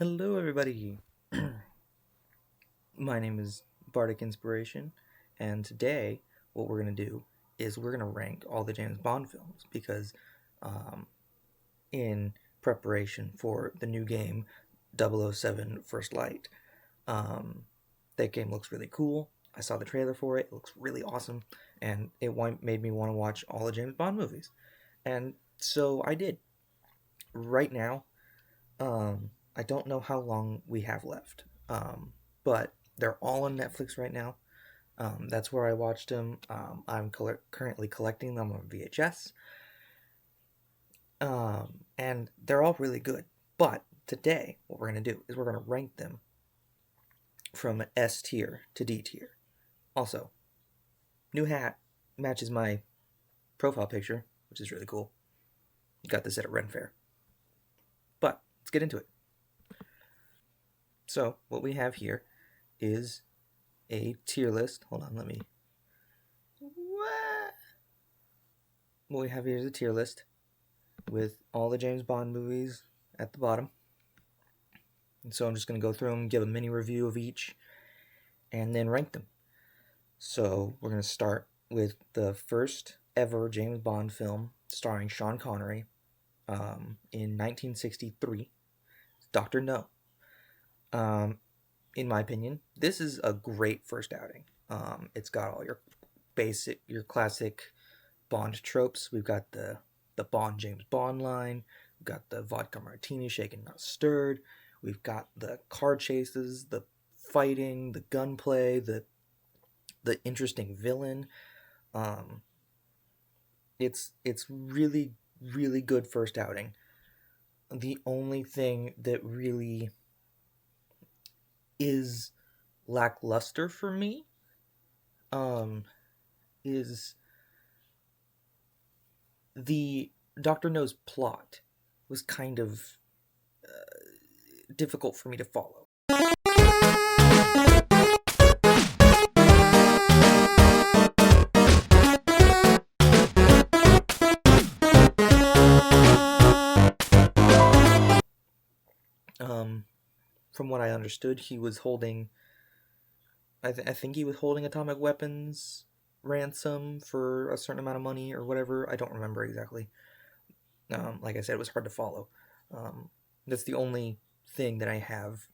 Hello, everybody. My name is Bardic Inspiration, and today what we're going to do is we're going to rank all the James Bond films because, um, in preparation for the new game 007 First Light, um, that game looks really cool. I saw the trailer for it, it looks really awesome, and made me want to watch all the James Bond movies. And so I did. Right now, I don't know how long we have left, but they're all on Netflix right now. That's where I watched them. I'm currently collecting them on VHS, and they're all really good. But today, what we're going to do is we're going to rank them from S tier to D tier. Also, new hat matches my profile picture, which is really cool. Got this at a Ren Fair. But let's get into it. So, what we have here is a tier list. Hold on, let me. What we have here is a tier list with all the James Bond movies at the bottom. And so I'm just going to go through them, give a mini review of each, and then rank them. So we're going to start with the first ever James Bond film starring Sean Connery in 1963, Dr. No. In my opinion, this is a great first outing. It's got all your classic Bond tropes. We've got the Bond James Bond line. We've got the vodka martini shaken not stirred. We've got the car chases, the fighting, the gunplay, the interesting villain. It's really really good first outing. The only thing that really is lackluster for me is the Dr. No's plot was kind of difficult for me to follow. From what I understood, he was holding. I think he was holding atomic weapons ransom for a certain amount of money or whatever. I don't remember exactly. Like I said, it was hard to follow. That's the only thing that I have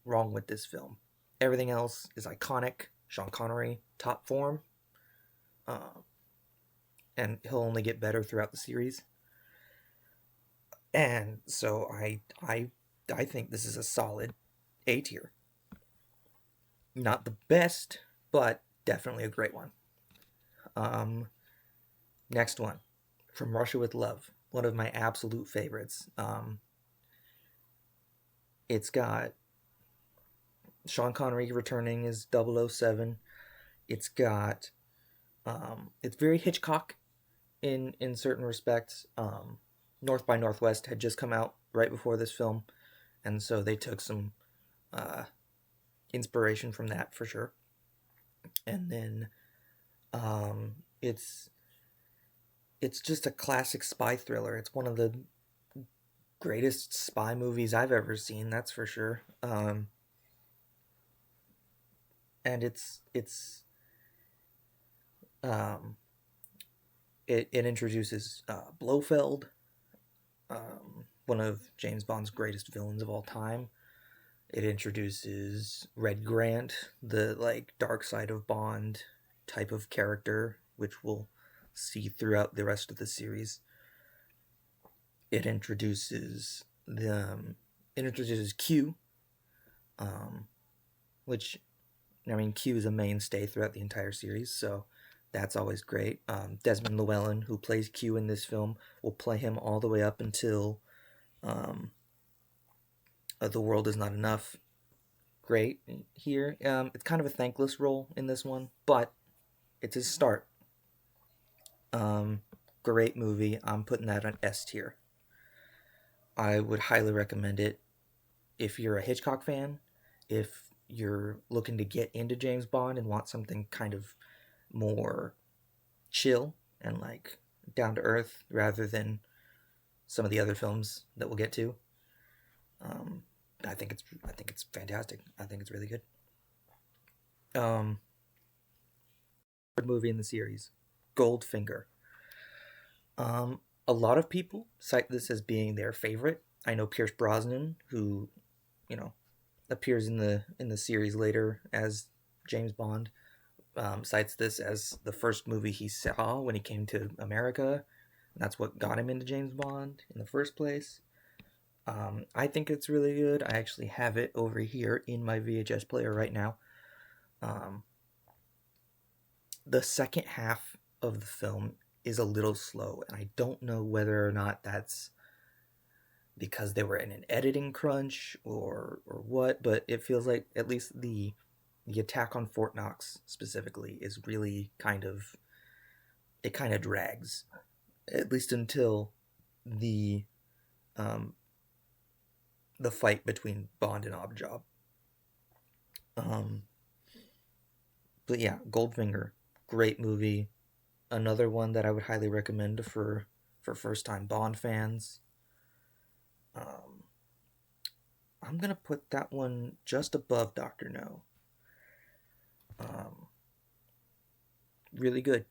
wrong with this film. Everything else is iconic. Sean Connery, top form. And he'll only get better throughout the series. And so I think this is a solid A tier. Not the best, but definitely a great one. Next one, From Russia with Love, one of my absolute favorites. It's got Sean Connery returning as 007. It's got it's very Hitchcock in certain respects. North by Northwest had just come out right before this film, and so they took some inspiration from that for sure. And then it's just a classic spy thriller. It's one of the greatest spy movies I've ever seen, that's for sure. And um, it introduces Blofeld, one of James Bond's greatest villains of all time. It introduces Red Grant, the dark side of Bond type of character, which we'll see throughout the rest of the series. It introduces Q, which Q is a mainstay throughout the entire series, so that's always great. Desmond Llewellyn, who plays Q in this film, will play him all the way up until The World Is Not Enough. Great here. It's kind of a thankless role in this one, but it's his start. Great movie. I'm putting that on S tier. I would highly recommend it if you're a Hitchcock fan, if you're looking to get into James Bond and want something kind of more chill and down to earth rather than some of the other films that we'll get to. I think it's fantastic. I think it's really good. Um, third movie in the series, Goldfinger. Um, a lot of people cite this as being their favorite. I know Pierce Brosnan, who, you know, appears in the series later as James Bond, cites this as the first movie he saw when he came to America. That's what got him into James Bond in the first place. I think it's really good. I actually have it over here in my VHS player right now. Um, the second half of the film is a little slow, and I don't know whether or not that's because they were in an editing crunch or what, but it feels like at least the attack on Fort Knox specifically is really kind of drags, at least until the um, the fight between Bond and Oddjob. Um, but yeah, Goldfinger, great movie. Another one that I would highly recommend for first time Bond fans. Um, I'm gonna put that one just above Doctor No. Um, really good.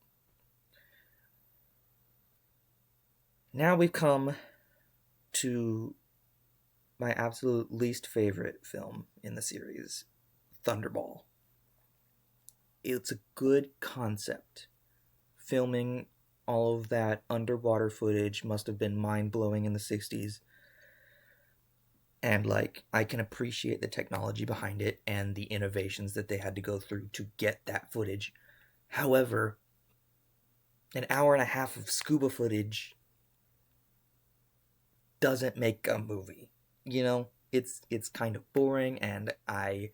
Now we've come to my absolute least favorite film in the series, Thunderball. It's a good concept. Filming all of that underwater footage must have been mind blowing in the 60s. And like, I can appreciate the technology behind it and the innovations that they had to go through to get that footage. However, an hour and a half of scuba footage doesn't make a movie. You know, it's kind of boring, and I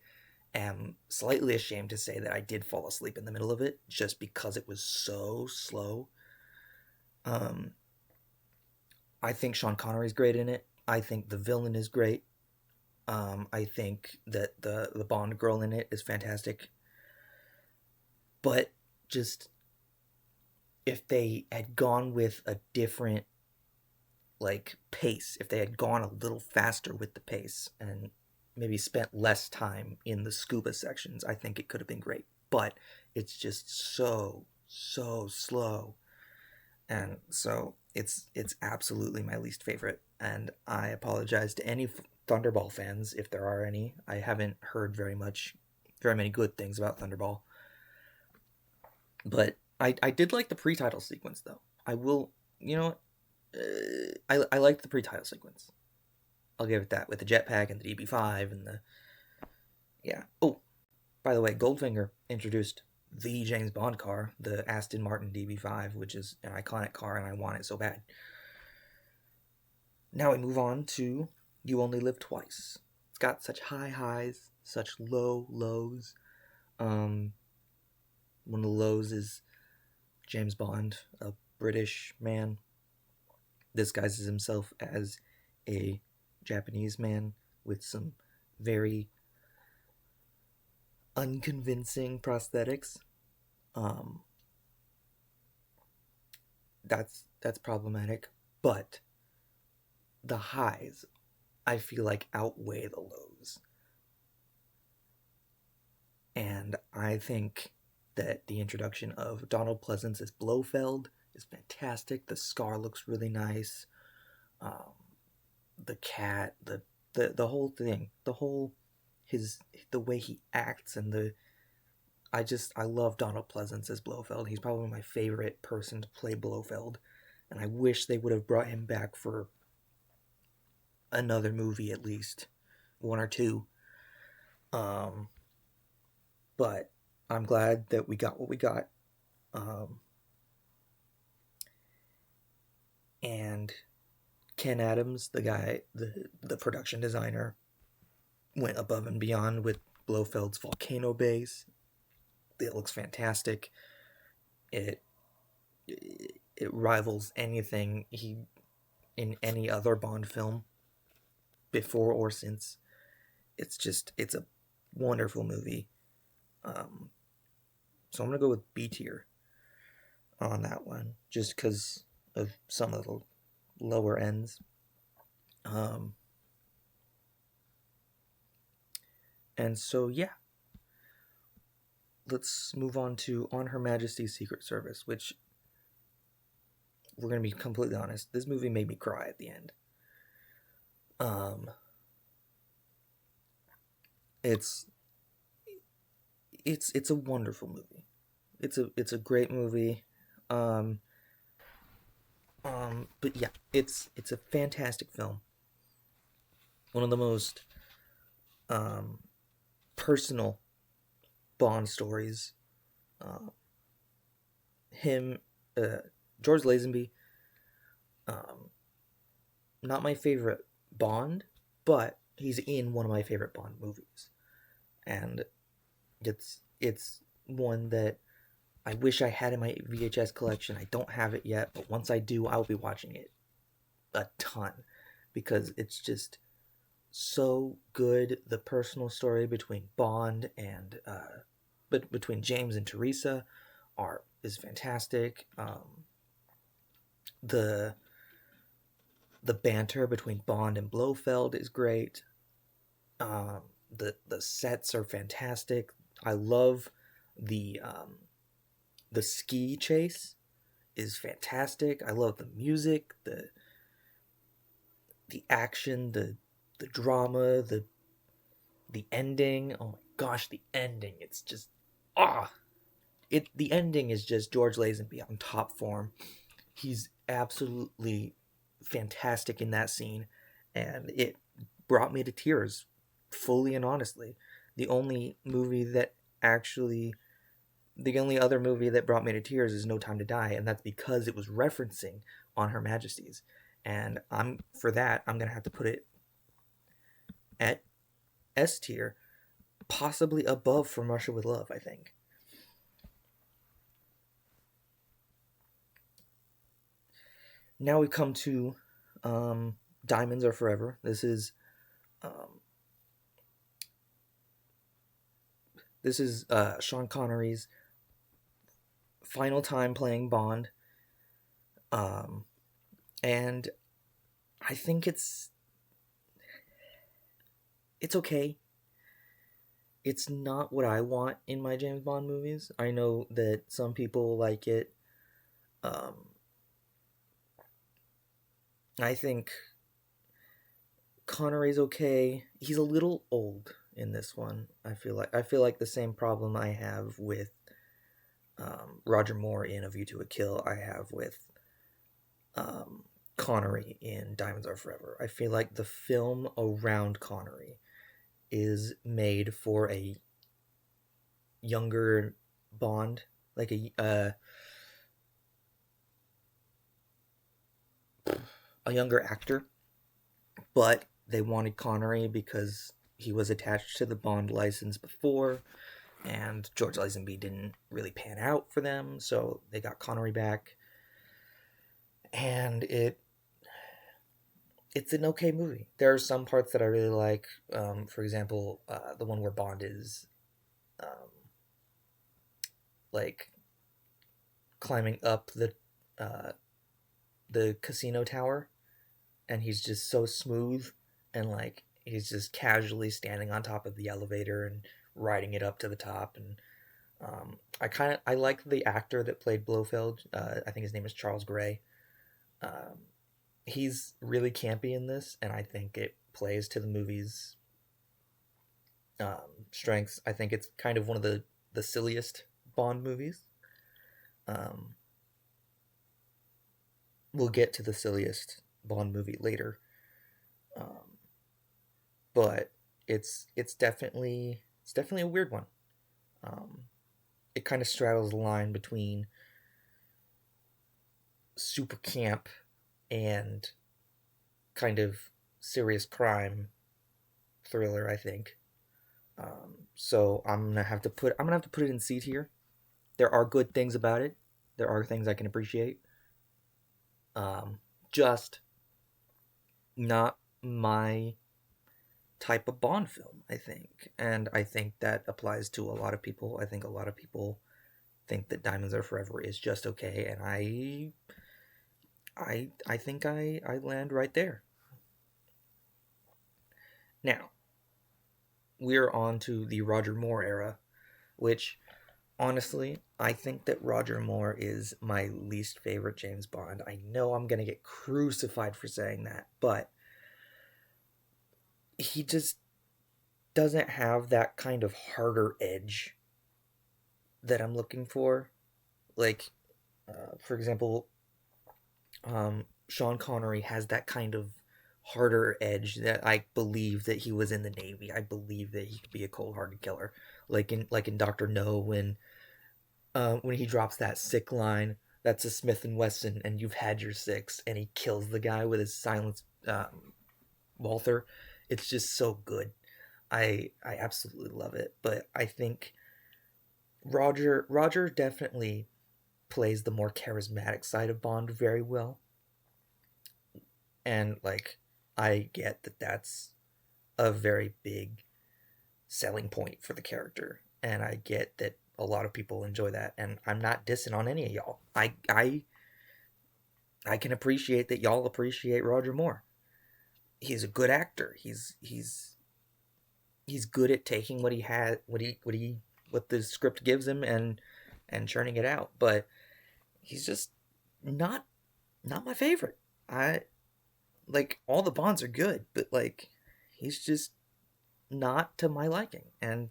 am slightly ashamed to say that I did fall asleep in the middle of it just because it was so slow. Um, I think Sean Connery's great in it. I think the villain is great. I think that the Bond girl in it is fantastic. But just if they had gone with a different like pace, if they had gone a little faster with the pace and maybe spent less time in the scuba sections, I think it could have been great. But it's just so slow, and so it's absolutely my least favorite. And I apologize to any Thunderball fans if there are any. I haven't heard very many good things about Thunderball, but I did like the pre-title sequence though. I will, you know, I liked the pre-title sequence. I'll give it that with the jetpack and the DB5 and the yeah. Oh, by the way, Goldfinger introduced the James Bond car, the Aston Martin DB5, which is an iconic car, and I want it so bad. Now we move on to You Only Live Twice. It's got such high highs, such low lows. Um, one of the lows is James Bond, a British man, disguises himself as a Japanese man with some very unconvincing prosthetics. Um, that's problematic, but the highs I feel like outweigh the lows. And I think that the introduction of Donald Pleasance as Blofeld is fantastic. The scar looks really nice. Um, the cat, the whole thing, the whole his the way he acts and the I love Donald Pleasance as Blofeld. He's probably my favorite person to play Blofeld, and I wish they would have brought him back for another movie at least, one or two. Um, but I'm glad that we got what we got. Um, and Ken Adams, the production designer, went above and beyond with Blofeld's volcano base. It looks fantastic. It it rivals anything he in any other Bond film before or since. It's a wonderful movie. Um, so I'm gonna go with B tier on that one, just because of some of the lower ends. Um, And so, yeah, let's move on to On Her Majesty's Secret Service, which, we're going to be completely honest, this movie made me cry at the end. It's a wonderful movie. It's a great movie. But yeah, it's a fantastic film. One of the most personal Bond stories. Uh, him, George Lazenby, not my favorite Bond, but he's in one of my favorite Bond movies, and it's one that I wish I had in my VHS collection. I don't have it yet, but once I do, I'll be watching it a ton because it's just so good. The personal story between Bond and but between James and Teresa is fantastic. The the banter between Bond and Blofeld is great. The sets are fantastic. I love the ski chase is fantastic. I love the music, the action, the drama, the ending. Oh my gosh, the ending! It's just the ending is just George Lazenby on top form. He's absolutely fantastic in that scene, and it brought me to tears, fully and honestly. The only movie that actually, the only other movie that brought me to tears is No Time to Die, and that's because it was referencing On Her Majesty's. And I'm gonna have to put it at S tier, possibly above From Russia with Love, I think. Now we come to Diamonds Are Forever. Um, this is Sean Connery's final time playing Bond, um, and I think it's okay. It's not what I want in my James Bond movies. I know that some people like it. Um, I think Connery's okay. He's a little old in this one. I feel like the same problem I have with Roger Moore in A View to a Kill. I have with um, Connery in Diamonds Are Forever. I feel like the film around Connery is made for a younger Bond, like a younger actor, but they wanted Connery because he was attached to the Bond license before, and George Lazenby didn't really pan out for them, so they got Connery back, and it's an okay movie. There are some parts that I really like. For example, the one where Bond is like climbing up uh, the casino tower, and he's just so smooth, and like he's just casually standing on top of the elevator and riding it up to the top. And I like the actor that played Blofeld. I think his name is Charles Gray. Um, he's really campy in this, and I think it plays to the movie's strengths. I think it's kind of one of the silliest Bond movies. Um, we'll get to the silliest Bond movie later, um, but it's definitely a weird one. Um, it kind of straddles the line between super camp and kind of serious crime thriller, I think. So I'm gonna have to put it in C tier. There are good things about it. There are things I can appreciate. Um, just not my type of Bond film, I think. And I think that applies to a lot of people. I think a lot of people think that Diamonds Are Forever is just okay, and I think I land right there. Now, we're on to the Roger Moore era, which honestly, I think that Roger Moore is my least favorite James Bond. I know I'm going to get crucified for saying that, but he just doesn't have that kind of harder edge that I'm looking for. Like, for example, Sean Connery has that kind of harder edge that I believe that he was in the Navy. I believe that he could be a cold-hearted killer, like in Doctor No when he drops that sick line. That's a Smith and Wesson, and you've had your six, and he kills the guy with his silenced Walther. It's just so good. I absolutely love it. But I think Roger definitely plays the more charismatic side of Bond very well, and like I get that that's a very big selling point for the character, and I get that a lot of people enjoy that, and I'm not dissing on any of y'all. I can appreciate that y'all appreciate Roger Moore. He's a good actor. He's good at taking what he had, what the script gives him, and churning it out. But he's just not not my favorite. I like all the Bonds are good, but like he's just not to my liking, and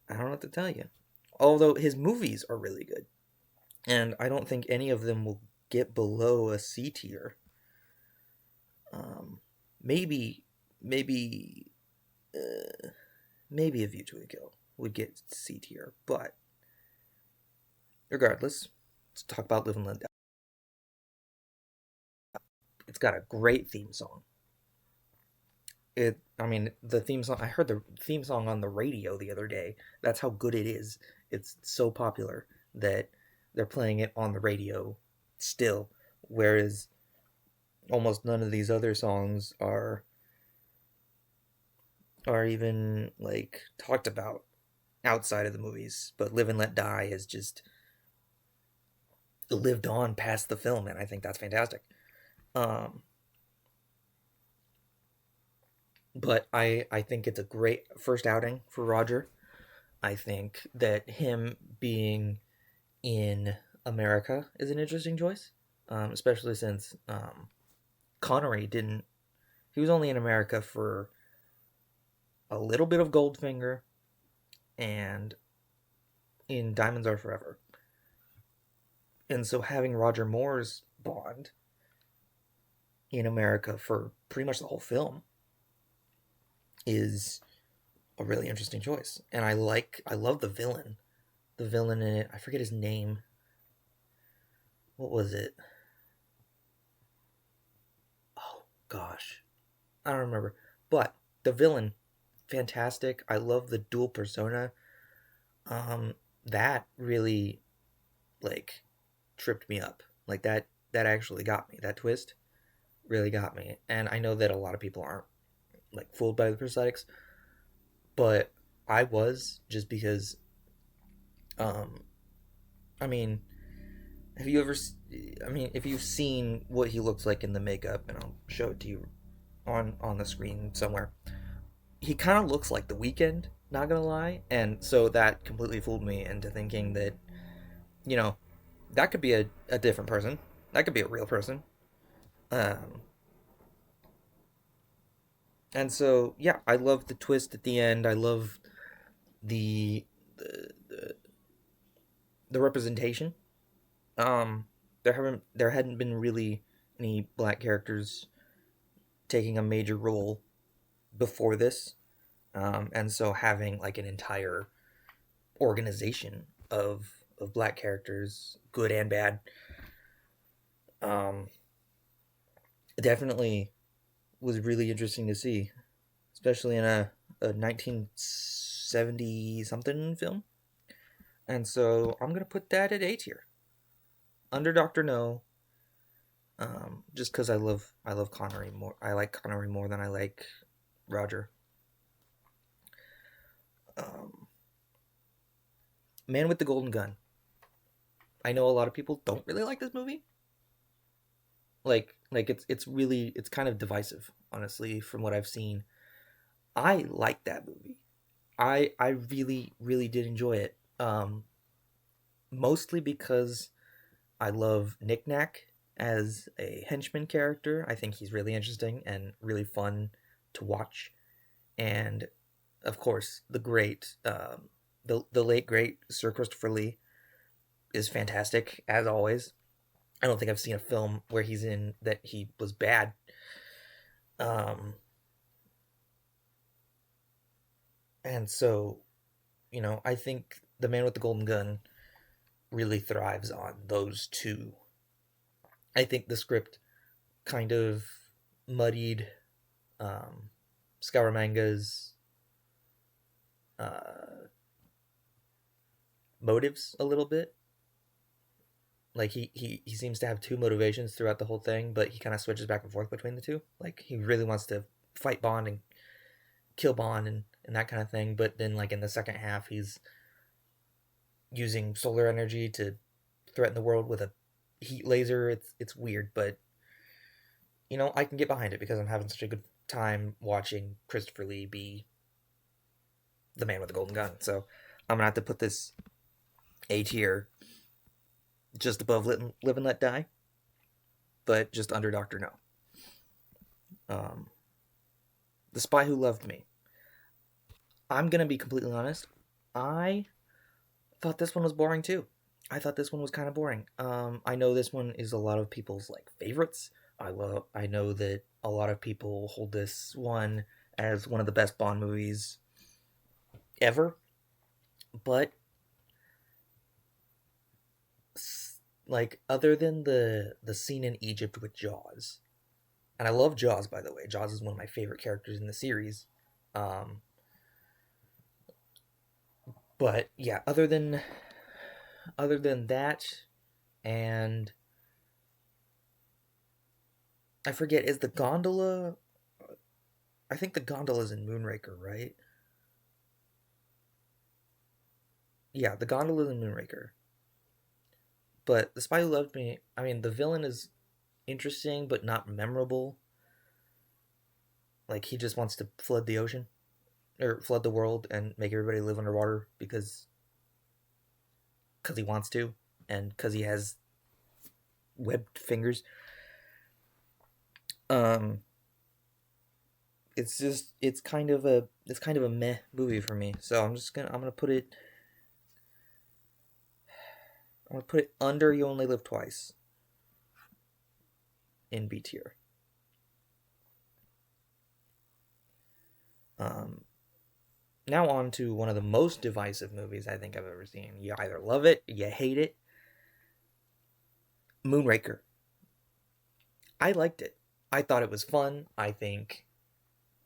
I don't know what to tell you. Although his movies are really good, and I don't think any of them will get below a C tier. Um, maybe, maybe, maybe A View to a Kill would get C tier, but regardless, let's talk about Live and Let Die. It's got a great theme song. I mean, the theme song. I heard the theme song on the radio the other day. That's how good it is. It's so popular that they're playing it on the radio still, whereas almost none of these other songs are even like talked about outside of the movies. But Live and Let Die has just lived on past the film, and I think that's fantastic. Um, but I think it's a great first outing for Roger. I think that him being in America is an interesting choice, especially since Connery didn't. He was only in America for a little bit of Goldfinger and in Diamonds Are Forever. And so having Roger Moore's Bond in America for pretty much the whole film is a really interesting choice. And I love the villain. The villain in it, I forget his name. What was it? Oh gosh. I don't remember. But the villain, fantastic. I love the dual persona. That really like tripped me up. Like that actually got me. That twist really got me. And I know that a lot of people aren't like fooled by the prosthetics, but I was, just because um I mean, have you ever I mean, if you've seen what he looks like in the makeup, and I'll show it to you on the screen somewhere. He kind of looks like The Weeknd, not gonna lie, and so that completely fooled me into thinking that, you know, that could be a different person. That could be a real person. Um, and so yeah, I love the twist at the end. I love the the, the representation. Um, there hadn't been really any black characters taking a major role before this, and so having like an entire organization of black characters, good and bad, um, definitely was really interesting to see, especially in a 1970 something film. And so I'm gonna put that at A tier, under Doctor No, just because I love Connery more. I like Connery more than I like Roger. Um, Man with the Golden Gun. I know a lot of people don't really like this movie. Like it's really, it's kind of divisive, honestly, from what I've seen. I like that movie. I really really did enjoy it. Mostly because I love Knick Knack as a henchman character. I think he's really interesting and really fun to watch. And of course, the late great Sir Christopher Lee is fantastic as always. I don't think I've seen a film where he's in that he was bad. Um, and so, I think The Man with the Golden Gun really thrives on those two. I think the script kind of muddied um, Scaramanga's uh, motives a little bit. Like he seems to have two motivations throughout the whole thing, but he kind of switches back and forth between the two. Like he really wants to fight Bond and kill Bond and that kind of thing, but then like in the second half he's using solar energy to threaten the world with a heat laser. It's weird, but I can get behind it because I'm having such a good time watching Christopher Lee be the man with the golden gun. So I'm gonna have to put this A tier just above Live and Let Die, but just under Doctor No. Um, the Spy Who Loved Me. I'm gonna be completely honest. I thought this one was boring too. I thought this one was kind of boring. I know this one is a lot of people's like favorites. I know that a lot of people hold this one as one of the best Bond movies ever. But like other than the scene in Egypt with Jaws, and I love Jaws by the way. Jaws is one of my favorite characters in the series. Um, but yeah, other than that, and I forget, is the gondola? I think the gondola's in Moonraker, right? Yeah, the gondola's in Moonraker. But The Spy Who Loved Me, I mean, the villain is interesting but not memorable. Like he just wants to flood the ocean or flood the world and make everybody live underwater because he wants to and because he has webbed fingers. Um, it's kind of a meh movie for me. So I'm gonna put it under You Only Live Twice in B tier. Um, Now on to one of the most divisive movies I think I've ever seen. You either love it, you hate it. Moonraker. I liked it. I thought it was fun. I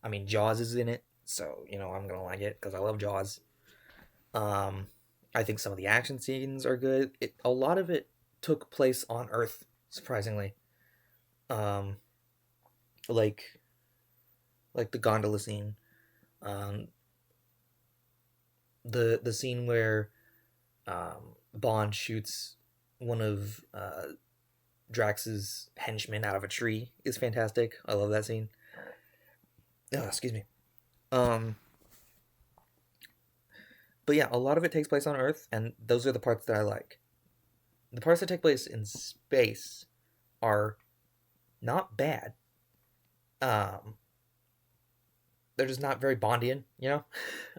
mean, Jaws is in it, so I'm gonna like it because I love Jaws. Um, I think some of the action scenes are good. A lot of it took place on Earth, surprisingly. Um, like the gondola scene. Um, the scene where Bond shoots one of Drax's henchmen out of a tree is fantastic. I love that scene. Oh, excuse me. Um, but yeah, a lot of it takes place on Earth, and those are the parts that I like. The parts that take place in space are not bad. Um, they're just not very Bondian, you know.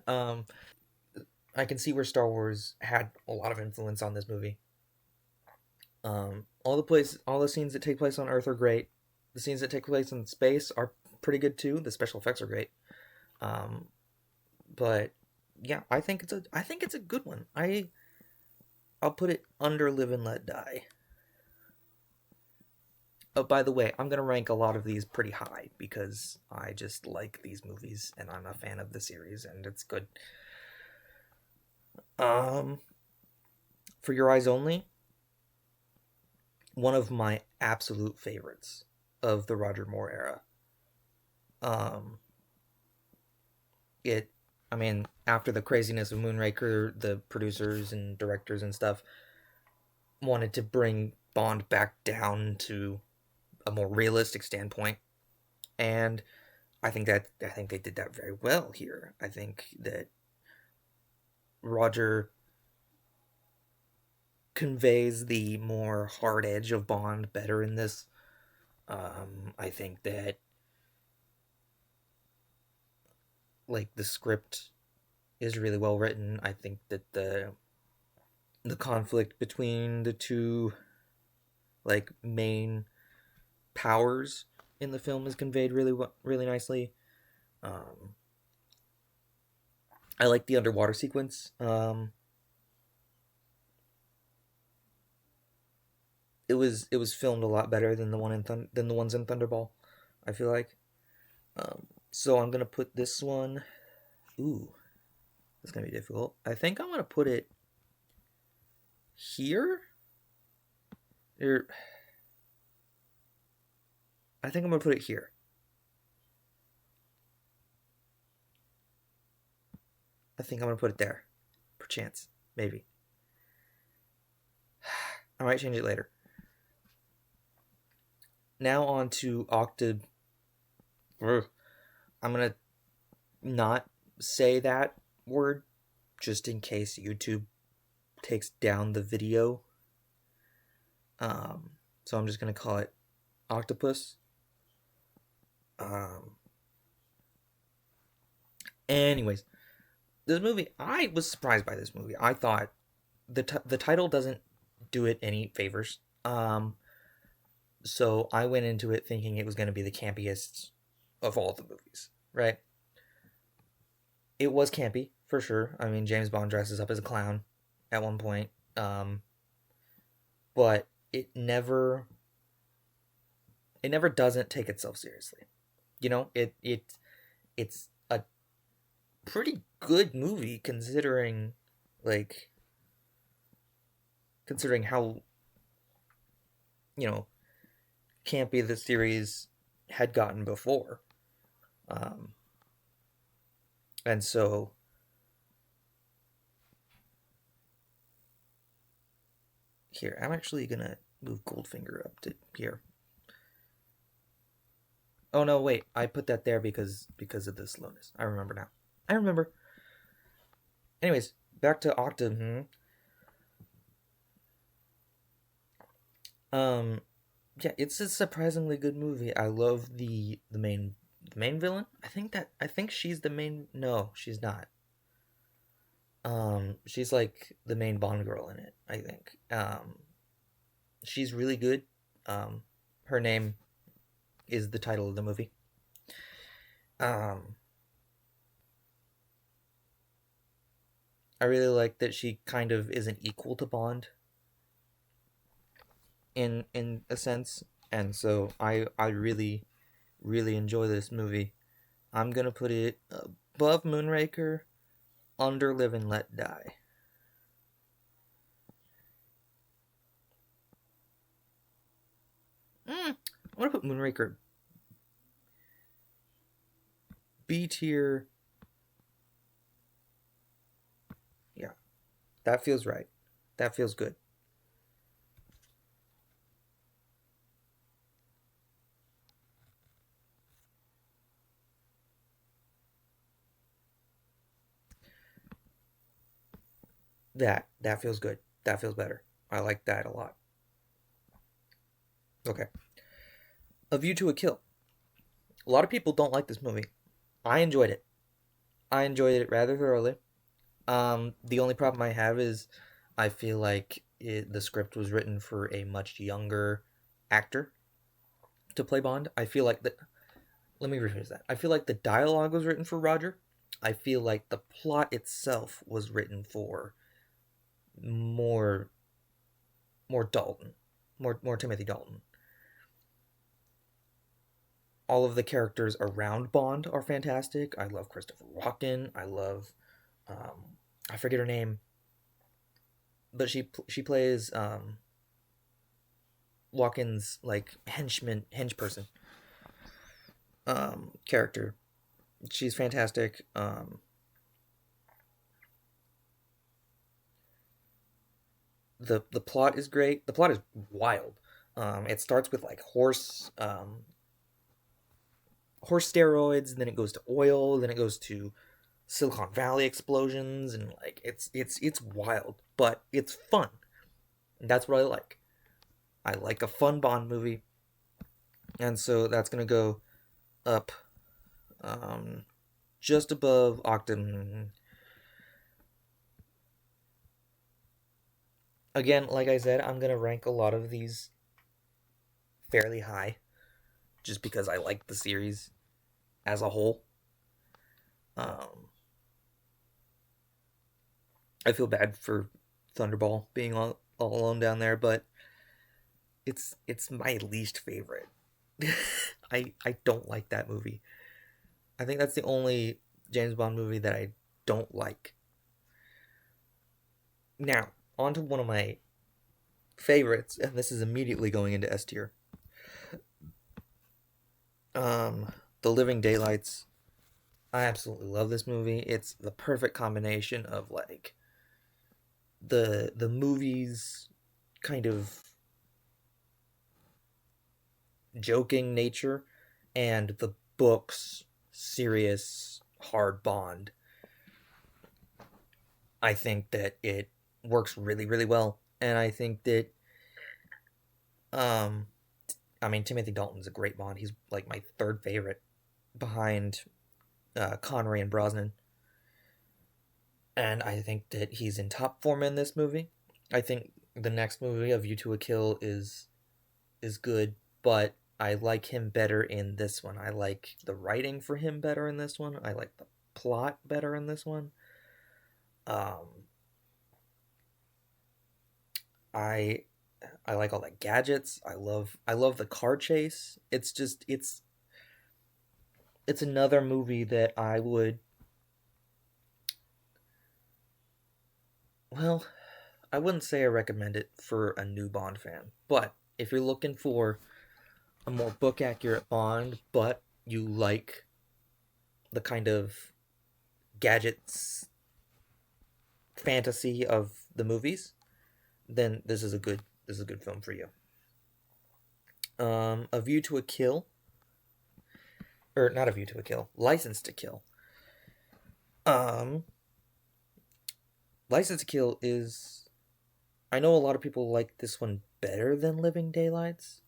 um, I can see where Star Wars had a lot of influence on this movie. All the scenes that take place on Earth are great. The scenes that take place in space are pretty good too. The special effects are great. Um, but yeah, I think it's a good one. I'll put it under Live and Let Die. Oh, by the way, I'm gonna rank a lot of these pretty high because I just like these movies and I'm a fan of the series and it's good. Um, for Your Eyes Only, one of my absolute favorites of the Roger Moore era. Um, it, I mean, after the craziness of Moonraker, the producers and directors and stuff wanted to bring Bond back down to a more realistic standpoint, and I think they did that very well here. I think that Roger conveys the more hard edge of Bond better in this. I think that like the script is really well written. I think that the conflict between the two like main powers in the film is conveyed really nicely. Um, I like the underwater sequence. It was filmed a lot better than the ones in Thunderball. I feel like. So I'm gonna put this one. Ooh, it's gonna be difficult. I think I'm gonna put it here. Or I think I'm gonna put it here. I think I'm gonna put it there, perchance, maybe. I might change it later. Now on to Octa. I'm gonna not say that word just in case YouTube takes down the video. So I'm just gonna call it Octopus. Anyways, this movie, I was surprised by this movie. I thought the title doesn't do it any favors. So I went into it thinking it was going to be the campiest of all the movies, right? It was campy for sure. I mean, James Bond dresses up as a clown at one point, but it never doesn't take itself seriously. You know, it's a pretty good movie like considering how you know campy the series had gotten before. And so here, I'm actually gonna move Goldfinger up to here. Oh no, wait, I put that there because of the slowness. I remember now. I remember. Anyways, back to Octa. Yeah, it's a surprisingly good movie. I love the main villain. I think she's the main. No, she's not. She's like the main Bond girl in it. I think. She's really good. Her name is the title of the movie. I really like that she kind of is an equal to Bond in a sense, and so I really really enjoy this movie. I'm gonna put it above Moonraker, under Live and Let Die. I'm gonna put Moonraker B tier. Yeah, that feels right. That feels good. That feels good. That feels better. I like that a lot. Okay. A View to a Kill. A lot of people don't like this movie. I enjoyed it. I enjoyed it rather thoroughly. The only problem I have is I feel like the script was written for a much younger actor to play Bond. I feel like that. Let me rephrase that. I feel like the dialogue was written for Roger. I feel like the plot itself was written for more Dalton, more Timothy Dalton. All of the characters around Bond are fantastic. I love Christopher Walken. I love, I forget her name, but she plays Walken's like hench person character. She's fantastic. The plot is great. The plot is wild. It starts with like horse steroids, then it goes to oil, then it goes to Silicon Valley explosions, and like it's wild, but it's fun. And that's what I like. I like a fun Bond movie, and so that's gonna go up, um, just above Octon. Again, like I said, I'm gonna rank a lot of these fairly high, just because I like the series as a whole. Um, I feel bad for Thunderball being all alone down there, but it's my least favorite. I don't like that movie. I think that's the only James Bond movie that I don't like. Now, on to one of my favorites, and this is immediately going into S tier. The Living Daylights. I absolutely love this movie. It's the perfect combination of like the movie's kind of joking nature and the book's serious hard Bond. I think that it works really really well, and I think that um I mean Timothy Dalton's a great Bond. He's like my third favorite behind Connery and Brosnan, and I think that he's in top form in this movie. I think the next movie, A View to a Kill, is good, but I like him better in this one. I like the writing for him better in this one. I like the plot better in this one. Um, I I like all the gadgets. I love the car chase. It's just it's another movie that I would, well, I wouldn't say I recommend it for a new Bond fan, but if you're looking for a more book accurate Bond, but you like the kind of gadgets fantasy of the movies, then this is a good film for you. A View to a Kill, or not A View to a Kill, License to Kill. Um, License to Kill is, I know a lot of people like this one better than Living Daylights,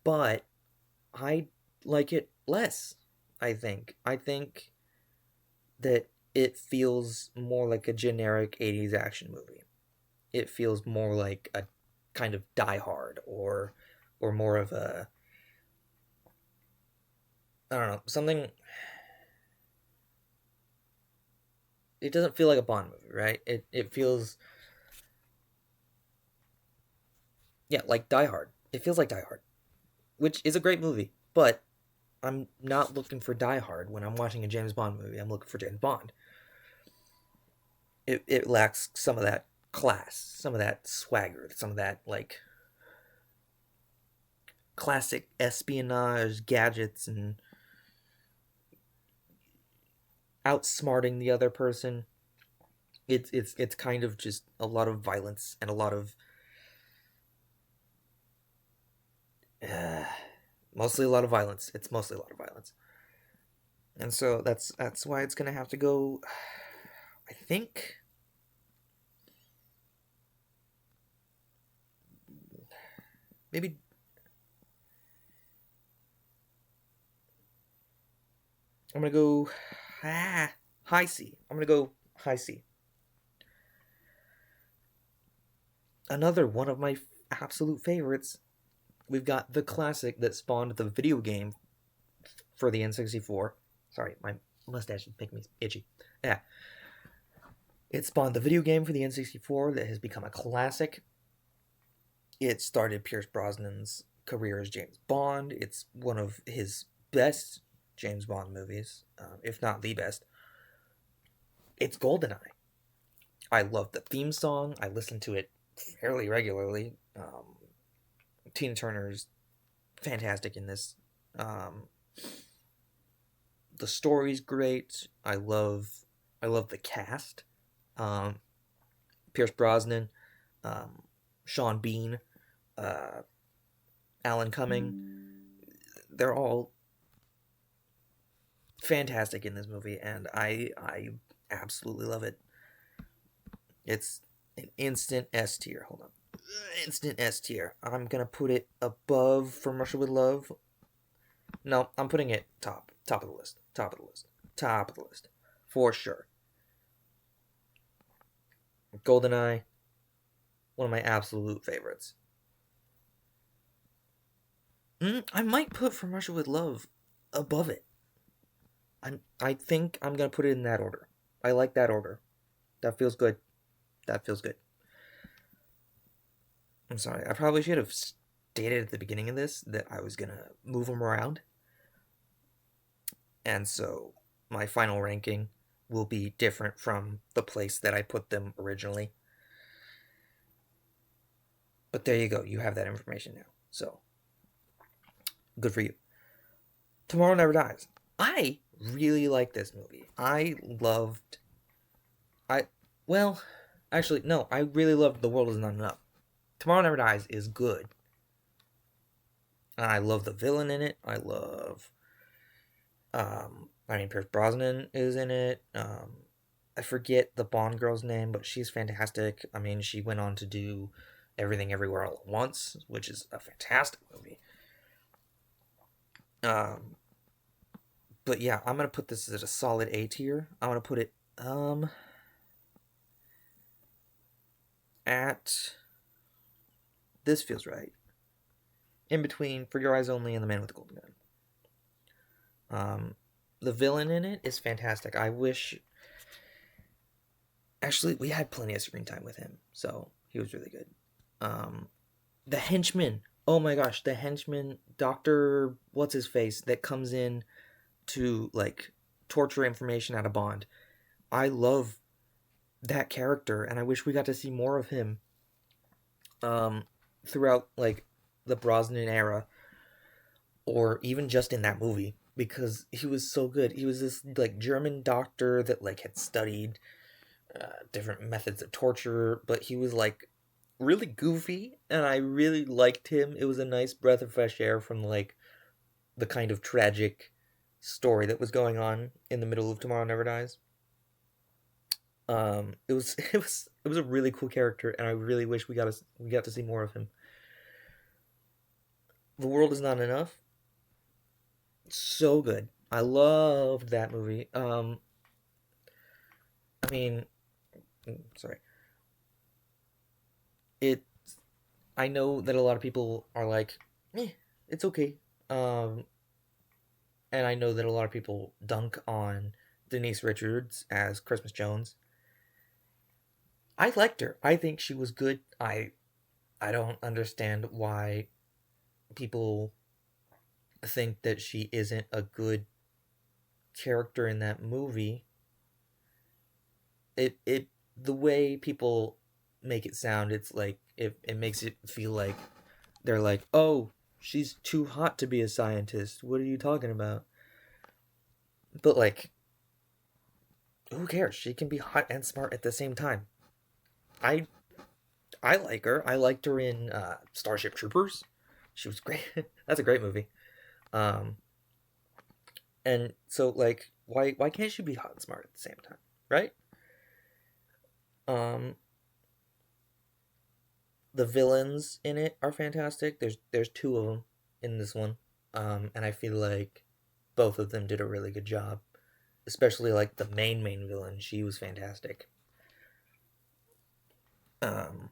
but I like it less. I think that it feels more like a generic 80s action movie. It feels more like a kind of Die Hard, or more of a, I don't know, something. It doesn't feel like a Bond movie, right? It feels, yeah, like Die Hard. It feels like Die Hard, which is a great movie, but I'm not looking for Die Hard when I'm watching a James Bond movie. I'm looking for James Bond. It lacks some of that class, some of that swagger, some of that like classic espionage gadgets and outsmarting the other person. It's kind of just a lot of violence and a lot of uh, mostly a lot of violence. It's mostly a lot of violence, and so that's why it's gonna have to go. I think maybe I'm gonna go high C. I'm gonna go high C. Another one of my absolute favorites. We've got the classic that spawned the video game for the N64. Sorry, my mustache is making me itchy. Yeah, it spawned the video game for the N64 that has become a classic. It started Pierce Brosnan's career as James Bond. It's one of his best James Bond movies, if not the best. It's GoldenEye. I love the theme song. I listen to it fairly regularly. Tina Turner's fantastic in this. Um, the story's great. I love the cast. Um, Pierce Brosnan, um, Sean Bean, uh, Alan Cumming. They're all fantastic in this movie, and I absolutely love it. It's an instant S tier. Hold on, instant S tier. I'm gonna put it above From Russia with Love. No, I'm putting it top of the list, top of the list, top of the list, for sure. GoldenEye, one of my absolute favorites. I might put From Russia with Love above it. I think I'm gonna put it in that order. I like that order. That feels good. That feels good. I'm sorry. I probably should have stated at the beginning of this that I was gonna move them around, and so my final ranking will be different from the place that I put them originally. But there you go. You have that information now. So good for you. Tomorrow Never Dies. I really like this movie. I loved. I well, actually no. I really loved The World Is Not Enough. Tomorrow Never Dies is good. I love the villain in it. I love. Pierce Brosnan is in it. I forget the Bond girl's name, but she's fantastic. I mean, she went on to do Everything Everywhere All at Once, which is a fantastic movie. But yeah, I'm gonna put this at a solid A tier. I'm gonna put it at This Feels Right, in between For Your Eyes Only and The Man with the Golden Gun. The villain in it is fantastic. I wish. Actually, we had plenty of screen time with him, so he was really good. The henchman. Oh my gosh, the henchman, Doctor What's His Face, that comes in to like torture information out of Bond. I love that character, and I wish we got to see more of him. Throughout like the Brosnan era, or even just in that movie, because he was so good. He was this like German doctor that like had studied different methods of torture, but he was like really goofy, and I really liked him. It was a nice breath of fresh air from like the kind of tragic story that was going on in the middle of Tomorrow Never Dies. It was a really cool character, and I really wish we got to see more of him. The World Is Not Enough. So good. I loved that movie. I mean, sorry. It. I know that a lot of people are like, it's okay. Um, and I know that a lot of people dunk on Denise Richards as Christmas Jones. I liked her. I think she was good. I don't understand why people think that she isn't a good character in that movie. It the way people make it sound, it's like it makes it feel like they're like, "Oh, she's too hot to be a scientist. What are you talking about?" But like, who cares? She can be hot and smart at the same time. I I like her. I liked her in Starship Troopers. She was great. That's a great movie. Um, and so like, why can't she be hot and smart at the same time, right? Um, the villains in it are fantastic. There's two of them in this one, and I feel like both of them did a really good job. Especially like the main villain, she was fantastic. Um,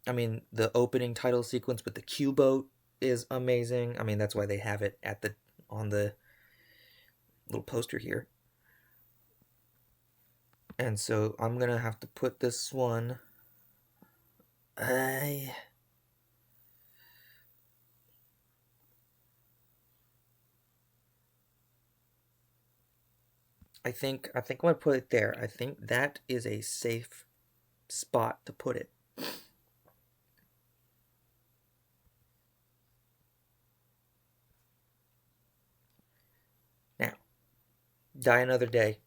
I mean, the opening title sequence with the Q boat is amazing. I mean, that's why they have it at the on the little poster here. And so I'm gonna have to put this one. I think I'm gonna put it there. I think that is a safe spot to put it. Now, Die Another Day.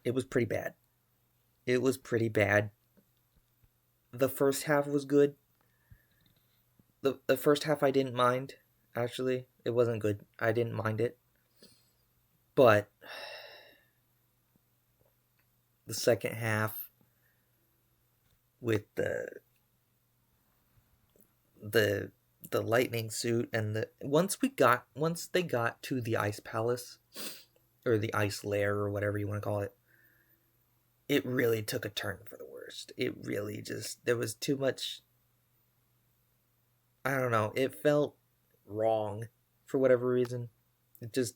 It was pretty bad. It was pretty bad. The first half was good. The first half I didn't mind. actually. It wasn't good. I didn't mind it. But the second half with the the lightning suit and once they got to the ice palace or the ice lair or whatever you want to call it, it really took a turn for the worst. It really just there was too much. I don't know. It felt wrong for whatever reason. It just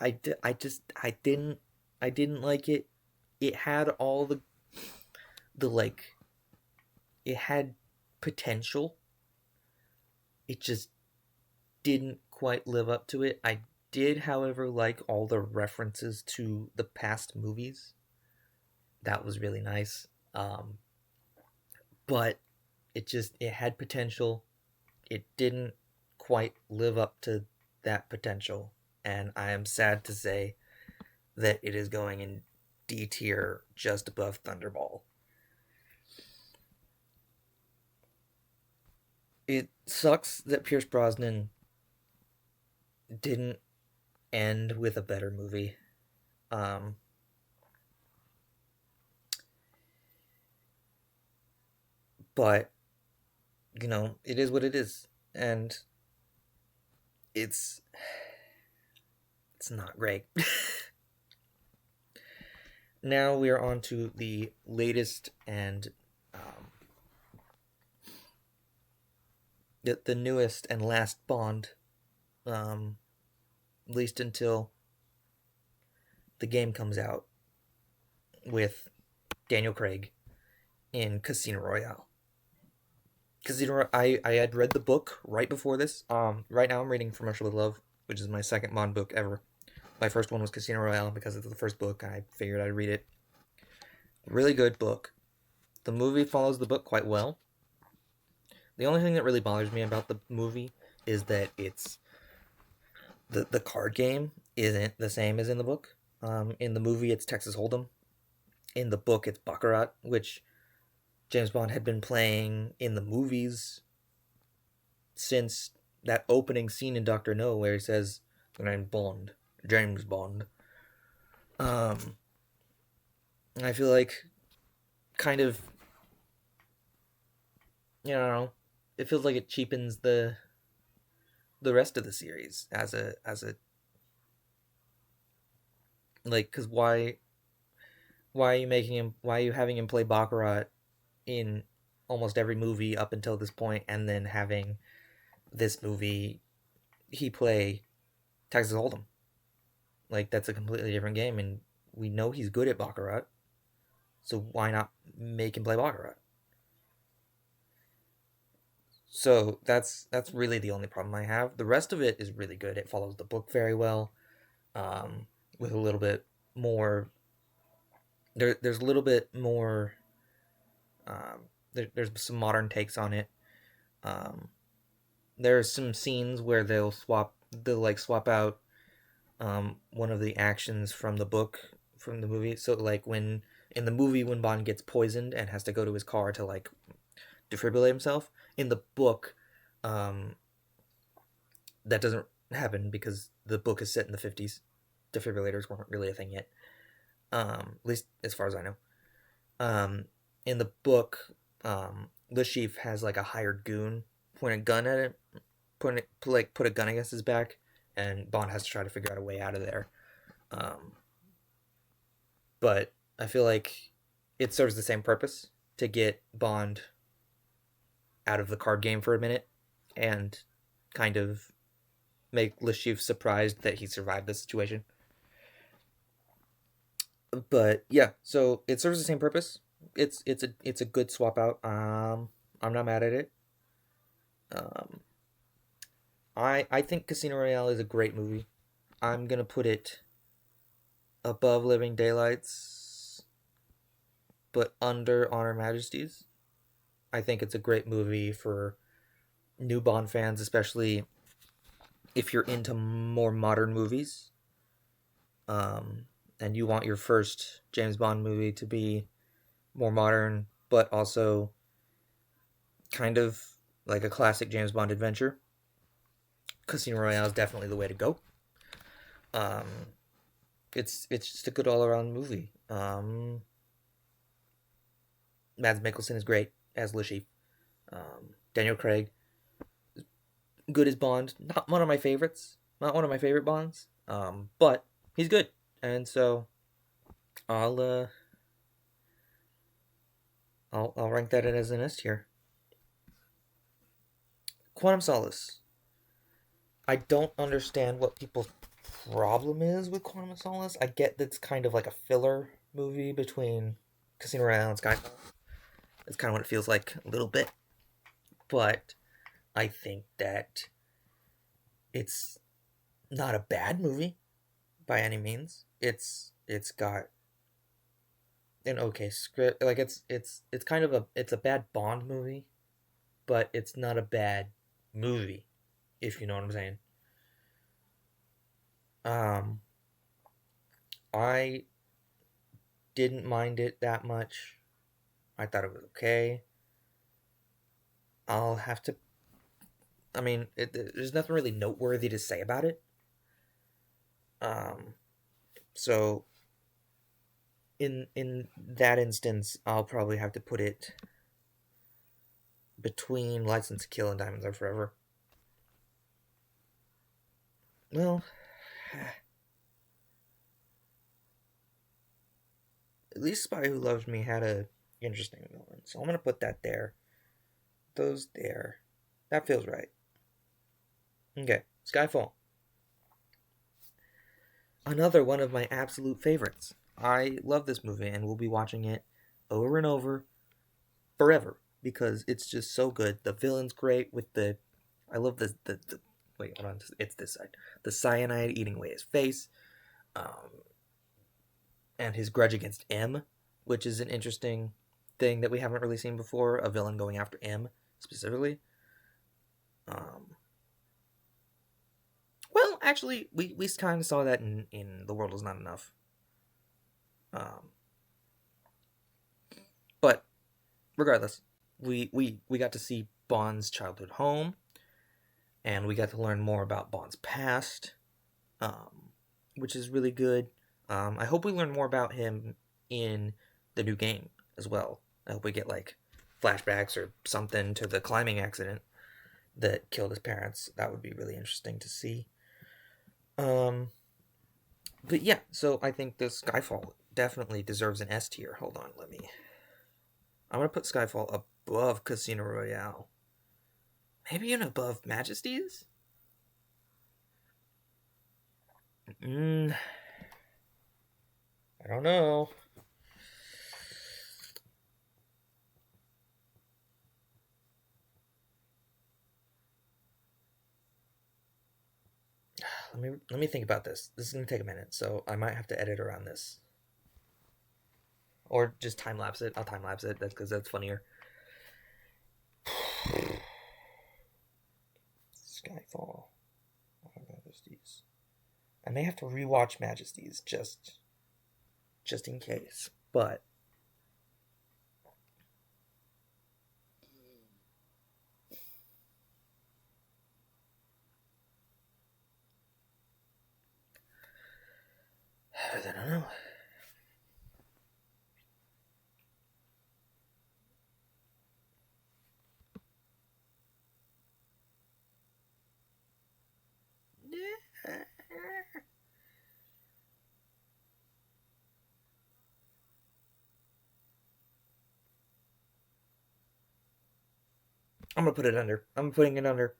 I didn't like it. It had all the like it had potential. It just didn't quite live up to it. I did, however, like all the references to the past movies. That was really nice. But it had potential. It didn't quite live up to that potential, and I am sad to say that it is going in D tier just above Thunderball. It sucks that Pierce Brosnan didn't end with a better movie. Um, but it is what it is, and it's it's not great. Now we are on to the latest and the newest and last Bond, at least until the game comes out, with Daniel Craig in Casino Royale. I had read the book right before this. Right now I'm reading From Russia with Love, which is my second Bond book ever. My first one was Casino Royale because it's the first book. I figured I'd read it. Really good book. The movie follows the book quite well. The only thing that really bothers me about the movie is that it's the card game isn't the same as in the book. In the movie, it's Texas Hold'em. In the book, it's Baccarat, which James Bond had been playing in the movies since that opening scene in Doctor No where he says, "The name Bond, James Bond." I feel like kind of, it feels like it cheapens the rest of the series as a like, because why are you making him? Why are you having him play Baccarat in almost every movie up until this point, and then having this movie he play Texas Hold'em? Like, that's a completely different game, and we know he's good at Baccarat, so why not make him play Baccarat? So that's really the only problem I have. The rest of it is really good. It follows the book very well, with a little bit more. There's a little bit more. There's some modern takes on it. Um, there's some scenes where they'll like swap out one of the actions from the book from the movie. So like when in the movie when Bond gets poisoned and has to go to his car to like defibrillate himself, in the book, um, that doesn't happen because the book is set in the 50s. Defibrillators weren't really a thing yet, at least as far as I know. Um, in the book, Le Chiffre has like a hired goon point a gun at it, put a gun against his back, and Bond has to try to figure out a way out of there. Um, but I feel like it serves the same purpose to get Bond out of the card game for a minute and kind of make Le Chiffre surprised that he survived the situation. But yeah, so it serves the same purpose. It's a good swap out. I'm not mad at it. Um, I think Casino Royale is a great movie. I'm gonna put it above Living Daylights, but under Honor Majesties. I think it's a great movie for new Bond fans, especially if you're into more modern movies. And you want your first James Bond movie to be more modern, but also kind of like a classic James Bond adventure. Casino Royale is definitely the way to go. Um, it's just a good all around movie. Mads Mikkelsen is great as Le Chiffre. Daniel Craig, good as Bond. Not one of my favorites. Not one of my favorite Bonds. But he's good, and so I'll uh, I'll rank that in as an S tier. Quantum Solace. I don't understand what people's problem is with Quantum Solace. I get that's kind of like a filler movie between Casino Royale and Skyfall. It's kind of what it feels like a little bit, but I think that it's not a bad movie by any means. It's got an okay script. Like it's kind of a bad Bond movie, but it's not a bad movie, if you know what I'm saying. Um, I didn't mind it that much. I thought it was okay. I'll have to. I mean, there's nothing really noteworthy to say about it. Um, so in that instance, I'll probably have to put it between License to Kill and Diamonds Are Forever. Well, at least Spy Who Loved Me had a interesting villain, so I'm gonna put that there. Those there. That feels right. Okay, Skyfall. Another one of my absolute favorites. I love this movie and we'll be watching it over and over forever because it's just so good. The villain's great with the. I love the wait, hold on. It's this side. The cyanide eating away his face. Um, and his grudge against M, which is an interesting thing that we haven't really seen before. A villain going after M specifically. Um, well, actually, we kind of saw that in The World Is Not Enough. Um, but regardless, we got to see Bond's childhood home, and we got to learn more about Bond's past, which is really good. I hope we learn more about him in the new game as well. I hope we get like flashbacks or something to the climbing accident that killed his parents. That would be really interesting to see. Um, but yeah, so I think the Skyfall definitely deserves an S tier. Hold on, let me. I'm gonna put Skyfall above Casino Royale. Maybe even above Majesties? I don't know. Let me think about this. This is gonna take a minute, so I might have to edit around this, or just time lapse it. I'll time lapse it. That's because that's funnier. Skyfall. Majesties. I may have to rewatch Majesties just in case, but I don't know. I'm gonna put it under. I'm putting it under.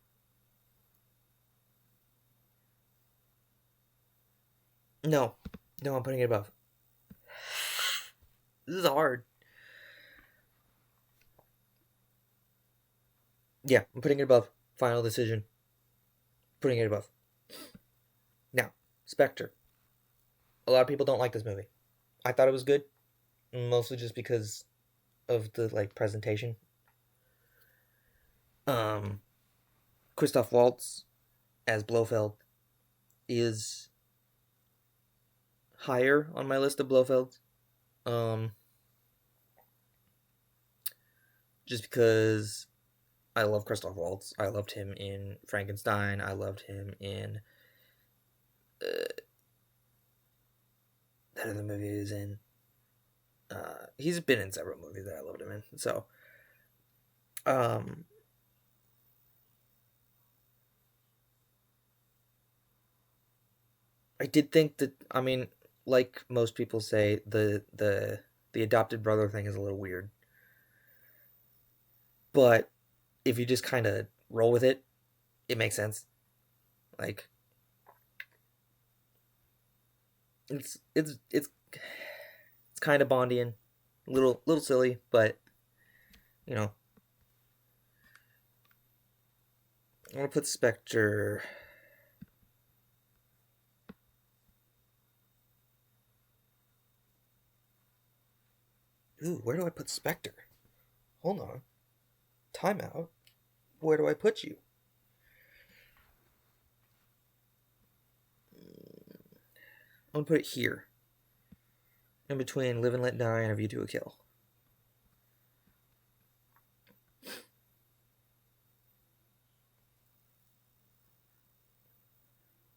No, no, I'm putting it above. This is hard. Yeah, I'm putting it above. Final decision. Putting it above. Now, Spectre. A lot of people don't like this movie. I thought it was good, mostly just because of the like presentation. Um, Christoph Waltz as Blofeld is higher on my list of Blofelds. Um, just because I love Christoph Waltz. I loved him in Frankenstein. I loved him in that other movie he was in. He's been in several movies that I loved him in. So, I did think that, I mean, like most people say, the adopted brother thing is a little weird. But if you just kind of roll with it, it makes sense. Like, it's kind of Bondian, little silly, but you know, I'm gonna put Spectre. Ooh, where do I put Spectre? Hold on. Timeout. Where do I put you? I'm gonna put it here. In between Live and Let Die and A View to a Kill.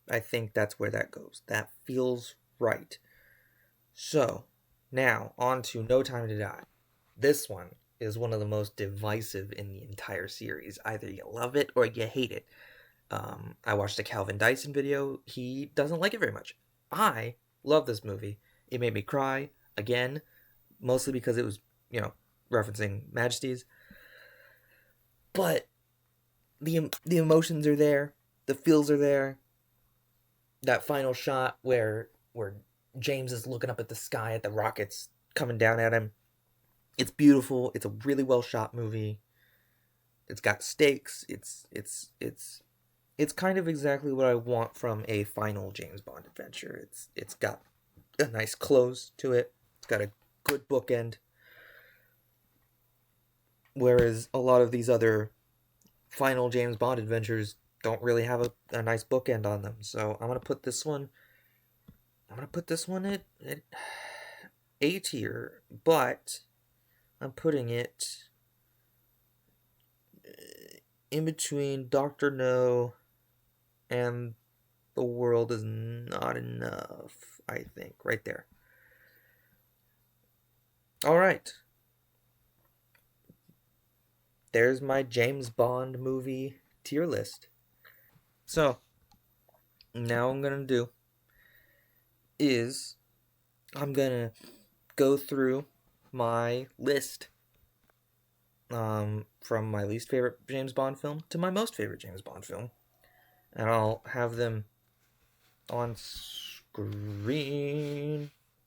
I think that's where that goes. That feels right. So, now on to No Time to Die. This one is one of the most divisive in the entire series. Either you love it or you hate it. I watched a Calvin Dyson video. He doesn't like it very much. I love this movie. It made me cry again, mostly because it was, referencing Majesties. But the emotions are there, the feels are there. That final shot where James is looking up at the sky at the rockets coming down at him. It's beautiful. It's a really well shot movie. It's got stakes. It's kind of exactly what I want from a final James Bond adventure. It's got a nice close to it. It's got a good bookend. Whereas a lot of these other final James Bond adventures don't really have a nice bookend on them. So I'm gonna put this one at A tier, but I'm putting it in between Doctor No and The World Is Not Enough, I think, right there. All right. There's my James Bond movie tier list. So, now what I'm going to do is I'm going to go through my list from my least favorite James Bond film to my most favorite James Bond film. And I'll have them on screen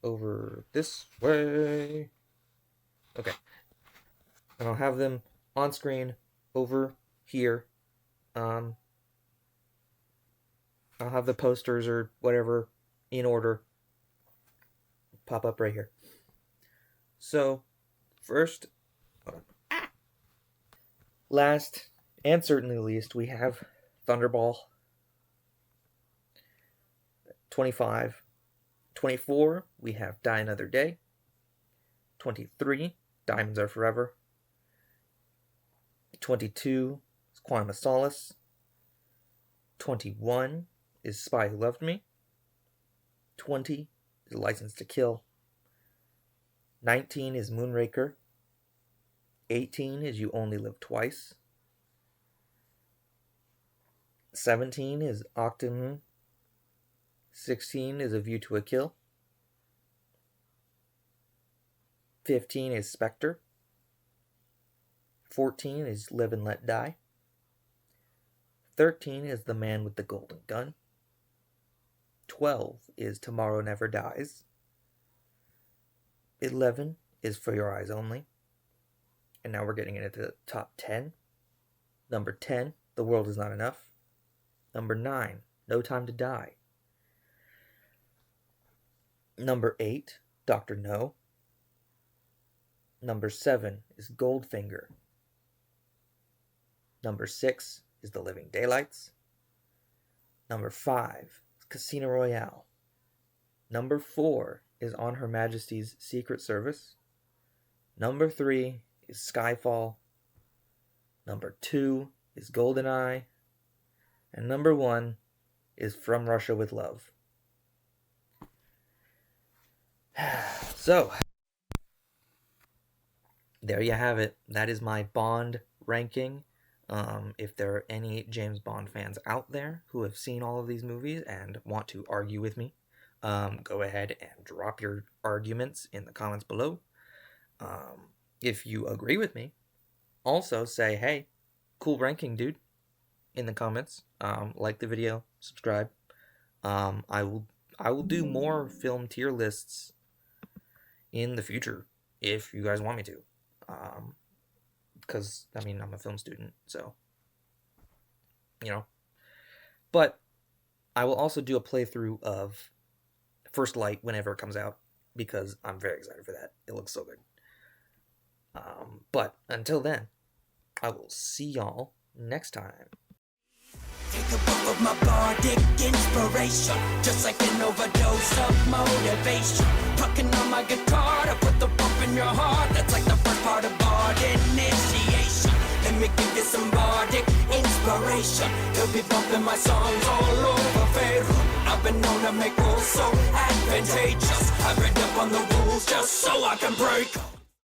over this way. Okay. And I'll have them on screen over here. I'll have the posters or whatever in order pop up right here. So, first, last, and certainly least, we have Thunderball. 25. 24, we have Die Another Day. 23, Diamonds Are Forever. 22 is Quantum of Solace. 21 is Spy Who Loved Me. 20 is License to Kill. 19 is Moonraker. 18 is You Only Live Twice. 17 is Octomoon. 16 is A View to a Kill. 15 is Spectre. 14 is Live and Let Die. 13 is The Man with the Golden Gun. 12 is Tomorrow Never Dies. 11 is For Your Eyes Only. And now we're getting into the top 10. Number 10, The World Is Not Enough. Number 9, No Time to Die. Number 8, Dr. No. Number 7 is Goldfinger. Number 6 is The Living Daylights. Number 5 is Casino Royale. Number 4 is On Her Majesty's Secret Service. Number 3 is Skyfall. Number 2 is GoldenEye. And number 1 is From Russia with Love. So, there you have it. That is my Bond ranking. If there are any James Bond fans out there who have seen all of these movies and want to argue with me, go ahead and drop your arguments in the comments below. If you agree with me, also say, hey, cool ranking, dude, in the comments. Like the video, subscribe. I will do more film tier lists in the future if you guys want me to. Because, I mean, I'm a film student, so, you know. But I will also do a playthrough of First Light whenever it comes out, because I'm very excited for that. It looks so good. But until then, I will see y'all next time. Take a puff of my bardic inspiration, just like an overdose of motivation. Plucking on my guitar to put the bump in your heart. That's like the first part of bard initiation. Let me give you some bardic inspiration. He'll be bumping my songs all over Beirut. I've been known to make rules so advantageous. I read up on the rules just so I can break 'em.